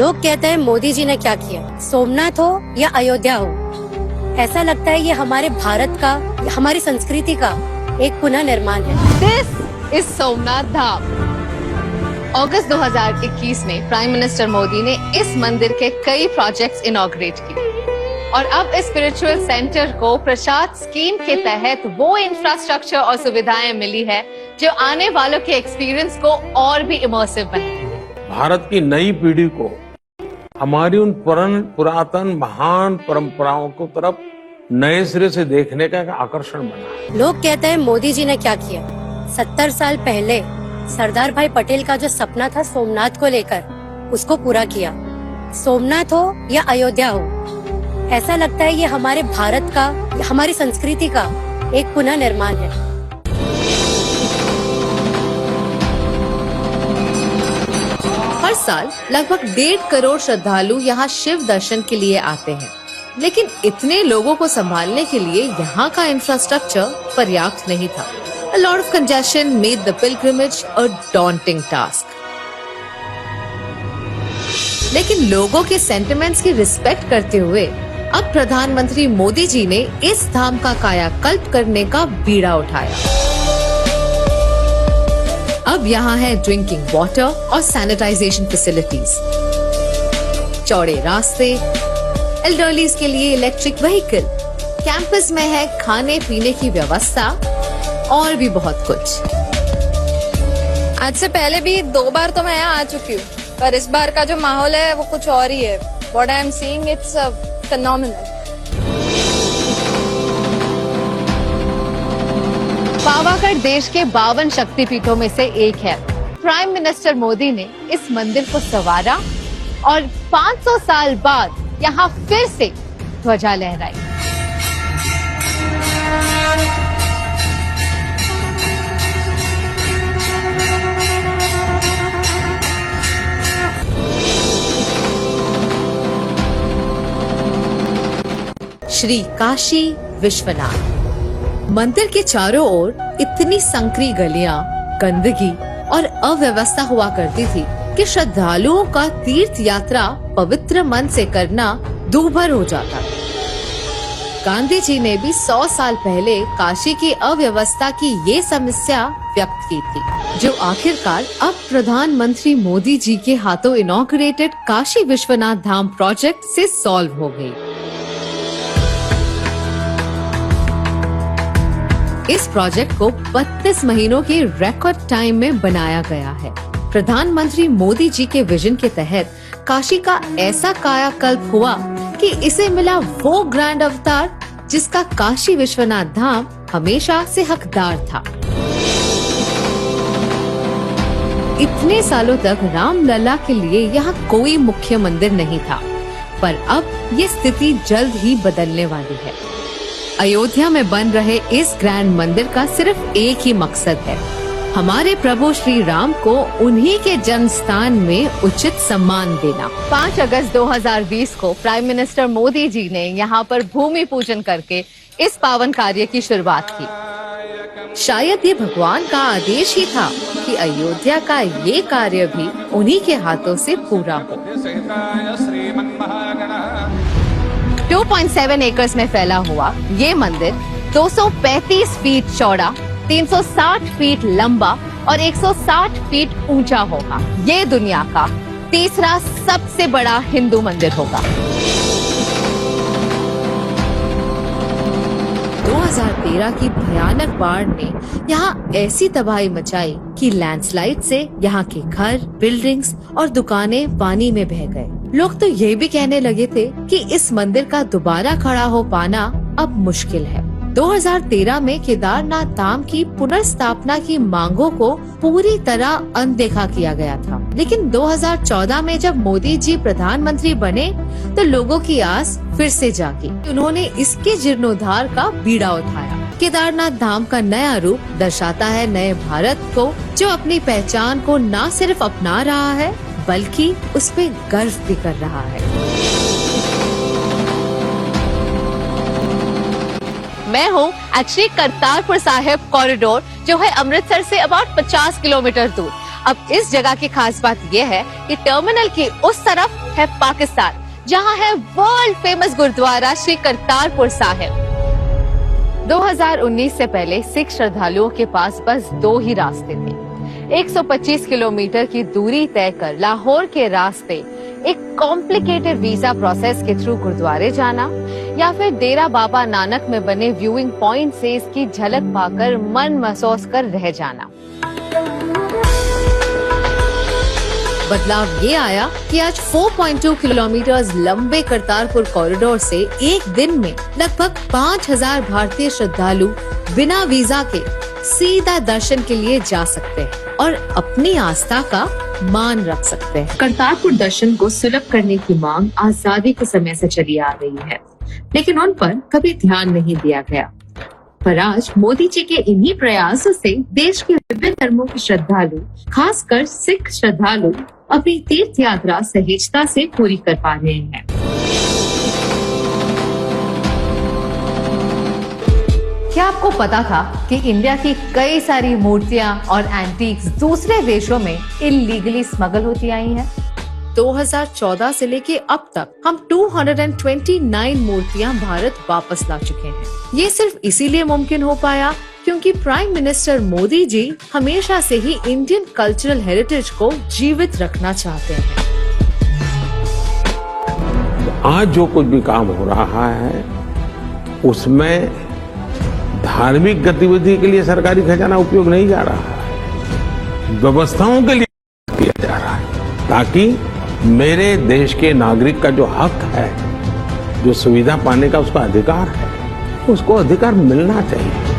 लोग कहते हैं मोदी जी ने क्या किया, सोमनाथ हो या अयोध्या हो, ऐसा लगता है ये हमारे भारत का, हमारी संस्कृति का एक पुनः निर्माण है। दिस इज सोमनाथ धाम। अगस्त 2021 में प्राइम मिनिस्टर मोदी ने इस मंदिर के कई प्रोजेक्ट्स इनॉग्रेट किए और अब इस स्पिरिचुअल सेंटर को प्रसाद स्कीम के तहत वो इंफ्रास्ट्रक्चर और सुविधाएं मिली है जो आने वालों के एक्सपीरियंस को और भी इमर्सिव बनाए। भारत की नई पीढ़ी को हमारी उन पुरातन महान परंपराओं को तरफ नए सिरे से देखने का एक आकर्षण बना है। लोग कहते हैं मोदी जी ने क्या किया। 70 साल पहले सरदार भाई पटेल का जो सपना था सोमनाथ को लेकर, उसको पूरा किया। सोमनाथ हो या अयोध्या हो, ऐसा लगता है ये हमारे भारत का, हमारी संस्कृति का एक पुनः निर्माण है। हर साल लगभग 1.5 करोड़ श्रद्धालु यहाँ शिव दर्शन के लिए आते हैं, लेकिन इतने लोगों को संभालने के लिए यहाँ का इंफ्रास्ट्रक्चर पर्याप्त नहीं था। A lot of congestion made the pilgrimage a daunting task. लेकिन लोगों के सेंटिमेंट्स की रिस्पेक्ट करते हुए अब प्रधानमंत्री मोदी जी ने इस धाम का कायाकल्प करने का बीड़ा उठाया। अब यहाँ है ड्रिंकिंग वाटर और सैनिटाइजेशन फैसिलिटीज, चौड़े रास्ते, एल्डरलीज के लिए इलेक्ट्रिक व्हीकल, कैंपस में है खाने पीने की व्यवस्था और भी बहुत कुछ। आज से पहले भी 2 बार तो मैं यहाँ आ चुकी हूँ, पर इस बार का जो माहौल है वो कुछ और ही है। What I am seeing, it's phenomenal. Pavagadh देश के 52 शक्तिपीठों में से एक है। प्राइम मिनिस्टर मोदी ने इस मंदिर को संवारा और 500 साल बाद यहाँ फिर से ध्वजा लहराई। श्री काशी विश्वनाथ मंदिर के चारों ओर इतनी संकरी गलियां, गंदगी और अव्यवस्था हुआ करती थी कि श्रद्धालुओं का तीर्थ यात्रा पवित्र मन से करना दूभर हो जाता। गांधी जी ने भी 100 साल पहले काशी की अव्यवस्था की ये समस्या व्यक्त की थी, जो आखिरकार अब प्रधानमंत्री मोदी जी के हाथों इनॉग्रेटेड काशी विश्वनाथ धाम प्रोजेक्ट से सॉल्व हो गई। इस प्रोजेक्ट को 32 महीनों के रिकॉर्ड टाइम में बनाया गया है। प्रधानमंत्री मोदी जी के विजन के तहत काशी का ऐसा कायाकल्प हुआ कि इसे मिला वो ग्रैंड अवतार जिसका काशी विश्वनाथ धाम हमेशा से हकदार था। इतने सालों तक रामलला के लिए यहाँ कोई मुख्य मंदिर नहीं था, पर अब ये स्थिति जल्द ही बदलने वाली है। अयोध्या में बन रहे इस ग्रैंड मंदिर का सिर्फ एक ही मकसद है, हमारे प्रभु श्री राम को उन्हीं के जन्म स्थान में उचित सम्मान देना। 5 अगस्त 2020 को प्राइम मिनिस्टर मोदी जी ने यहाँ पर भूमि पूजन करके इस पावन कार्य की शुरुआत की। शायद ये भगवान का आदेश ही था कि अयोध्या का ये कार्य भी उन्हीं के हाथों से पूरा हो। 2.7 एकर्स में फैला हुआ ये मंदिर 235 फीट चौड़ा, 360 फीट लंबा और 160 फीट ऊंचा होगा। ये दुनिया का तीसरा सबसे बड़ा हिंदू मंदिर होगा। 2013 की भयानक बाढ़ ने यहाँ ऐसी तबाही मचाई कि लैंडस्लाइड से यहाँ के घर, बिल्डिंग्स और दुकानें पानी में बह गए। लोग तो ये भी कहने लगे थे कि इस मंदिर का दोबारा खड़ा हो पाना अब मुश्किल है। 2013 में केदारनाथ धाम की पुनर्स्थापना की मांगों को पूरी तरह अनदेखा किया गया था, लेकिन 2014 में जब मोदी जी प्रधानमंत्री बने तो लोगों की आस फिर से जागी। उन्होंने इसके जीर्णोद्धार का बीड़ा उठाया। केदारनाथ धाम का नया रूप दर्शाता है नए भारत को, जो अपनी पहचान को न सिर्फ अपना रहा है बल्कि उस पे गर्व भी कर रहा है। मैं हूँ एक्चुअली करतारपुर साहिब कॉरिडोर, जो है अमृतसर से अबाउट 50 किलोमीटर दूर। अब इस जगह की खास बात यह है कि टर्मिनल की उस तरफ है पाकिस्तान, जहां है वर्ल्ड फेमस गुरुद्वारा श्री करतारपुर साहिब। 2019 से पहले सिख श्रद्धालुओं के पास बस 2 ही रास्ते थे। 125 किलोमीटर की दूरी तय कर लाहौर के रास्ते एक कॉम्प्लिकेटेड वीजा प्रोसेस के थ्रू गुरुद्वारे जाना, या फिर डेरा बाबा नानक में बने व्यूइंग पॉइंट से इसकी झलक पाकर मन महसूस कर रह जाना। बदलाव ये आया कि आज 4.2 किलोमीटर लंबे करतारपुर कॉरिडोर से एक दिन में लगभग 5000 भारतीय श्रद्धालु बिना वीजा के सीधा दर्शन के लिए जा सकते हैं और अपनी आस्था का मान रख सकते हैं। करतारपुर दर्शन को सुलभ करने की मांग आजादी के समय से चली आ रही है, लेकिन उन पर कभी ध्यान नहीं दिया गया। पर आज मोदी जी के इन्हीं प्रयासों से देश के विभिन्न धर्मों के श्रद्धालु, खासकर सिख श्रद्धालु, अपनी तीर्थ यात्रा सहजता से पूरी कर पा रहे हैं। क्या आपको पता था कि इंडिया की कई सारी मूर्तियां और एंटीक्स दूसरे देशों में इलीगली स्मगल होती आई हैं? 2014 से लेके अब तक हम 229 मूर्तियां भारत वापस ला चुके हैं। ये सिर्फ इसीलिए मुमकिन हो पाया क्योंकि प्राइम मिनिस्टर मोदी जी हमेशा से ही इंडियन कल्चरल हेरिटेज को जीवित रखना चाहते हैं। आज जो कुछ भी काम हो रहा है उसमें धार्मिक गतिविधि के लिए सरकारी खजाना उपयोग नहीं जा रहा है, व्यवस्थाओं के लिए किया जा रहा है, ताकि मेरे देश के नागरिक का जो हक है, जो सुविधा पाने का उसका अधिकार है, उसको अधिकार मिलना चाहिए।